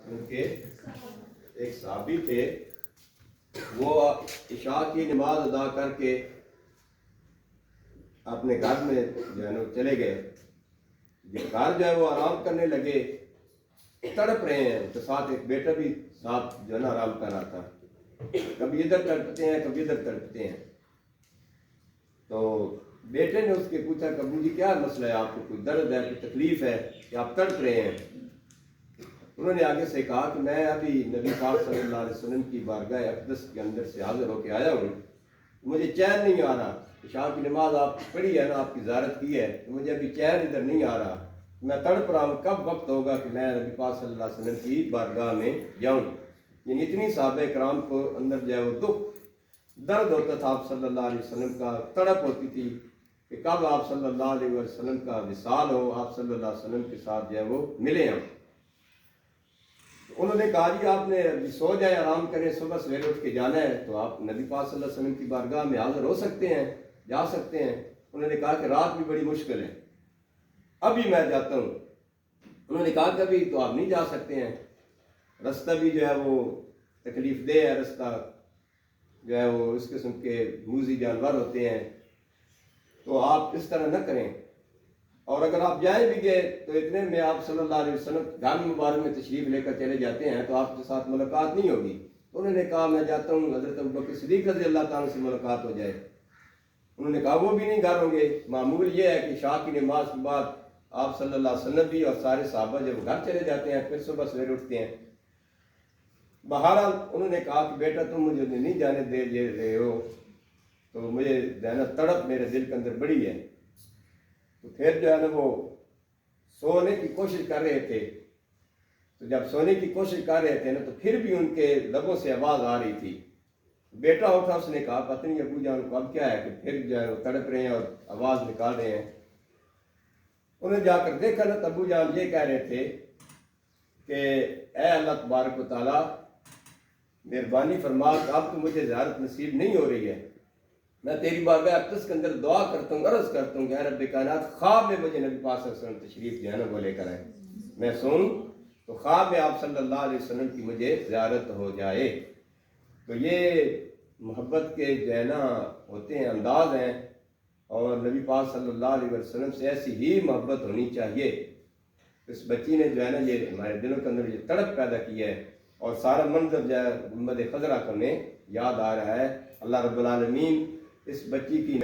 ان کے ایک صحابی تھے، وہ عشاء کی نماز ادا کر کے اپنے گھر میں جو ہے نا چلے گئے. جب گھر جو ہے وہ آرام کرنے لگے، تڑپ رہے ہیں، تو ساتھ ایک بیٹا بھی ساتھ جو ہے نا آرام کر رہا تھا. کبھی ادھر تڑپتے ہیں کبھی ادھر تڑپتے ہیں. تو بیٹے نے اس کے پوچھا کہ ابو جی کیا مسئلہ ہے، آپ کو کوئی درد ہے، کوئی تکلیف ہے کہ آپ تڑپ رہے ہیں؟ انہوں نے آگے سے کہا کہ میں ابھی نبی پاک صلی اللہ علیہ وسلم کی بارگاہ اقدس کے اندر سے حاضر ہو کے آیا ہوں، مجھے چین نہیں آ رہا. عشاء کی نماز آپ پڑھی ہے نا، آپ کی زیارت کی ہے، تو مجھے ابھی چین ادھر نہیں آ رہا. میں تڑپ رہا ہوں، کب وقت ہوگا کہ میں نبی پاک صلی اللہ علیہ وسلم کی بارگاہ میں جاؤں. یعنی اتنی صحابہ کرام کو اندر جو ہے وہ دکھ درد ہوتا تھا آپ صلی اللہ علیہ وسلم کا، تڑپ ہوتی تھی کہ کب آپ صلی اللہ علیہ وسلم کا وصال ہو، آپ صلی اللہ علیہ وسلم کے ساتھ جو ہے وہ ملے ہم. انہوں نے کہا جی آپ نے سو جائے، آرام کریں، صبح سویرے اٹھ کے جانا ہے تو آپ نبی پاک صلی اللہ علیہ وسلم کی بارگاہ میں حاضر ہو سکتے ہیں، جا سکتے ہیں. انہوں نے کہا کہ رات بھی بڑی مشکل ہے، ابھی میں جاتا ہوں. انہوں نے کہا کہ ابھی تو آپ نہیں جا سکتے ہیں، رستہ بھی جو ہے وہ تکلیف دہ ہے، رستہ جو ہے وہ اس قسم کے موذی جانور ہوتے ہیں، تو آپ اس طرح نہ کریں. اور اگر آپ جائیں بھی گئے تو اتنے میں آپ صلی اللہ علیہ وسلم گھر مبارک میں تشریف لے کر چلے جاتے ہیں تو آپ کے ساتھ ملاقات نہیں ہوگی. تو انہوں نے کہا میں جاتا ہوں، حضرت ابوبکر صدیق رضی اللہ تعالیٰ سے ملاقات ہو جائے. انہوں نے کہا وہ بھی نہیں گھر ہوں گے. معمول یہ ہے کہ عشاء کی نماز کے بعد آپ صلی اللہ علیہ وسلم بھی اور سارے صحابہ جب گھر چلے جاتے ہیں پھر صبح سویرے اٹھتے ہیں. بہرحال انہوں نے کہا کہ بیٹا تم مجھے نہیں جانے دے رہے ہو تو مجھے ذہنت تڑپ میرے دل کے اندر بڑی ہے. تو پھر جو ہے نا وہ سونے کی کوشش کر رہے تھے. تو جب سونے کی کوشش کر رہے تھے نا تو پھر بھی ان کے لبوں سے آواز آ رہی تھی. بیٹا اٹھا، اس نے کہا پتہ نہیں ابو جان کو اب کیا ہے کہ پھر جو ہے وہ تڑپ رہے ہیں اور آواز نکال رہے ہیں. انہیں جا کر دیکھا نا تو ابو جان یہ کہہ رہے تھے کہ اے اللہ تبارک و تعالیٰ مہربانی فرما کہ اب تو مجھے زیارت نصیب نہیں ہو رہی ہے، میں تیری بارگاہ اقدس کے اندر دعا کرتا ہوں، عرض کرتا ہوں کہ اے رب کائنات خواب میں مجھے نبی پاک صلی اللہ علیہ وسلم تشریف جو ہے نا وہ لے کر آئے، میں سوؤں تو خواب میں آپ صلی اللہ علیہ وسلم کی مجھے زیارت ہو جائے. تو یہ محبت کے جو ہے نا ہوتے ہیں انداز ہیں، اور نبی پاک صلی اللہ علیہ وسلم سے ایسی ہی محبت ہونی چاہیے. اس بچی نے جو ہے نا یہ ہمارے دلوں کے اندر یہ تڑپ پیدا کی ہے، اور سارا منظر جو ہے گنبد خضرا کا ہمیں یاد آ رہا ہے. اللہ رب العالمین اس بچی کی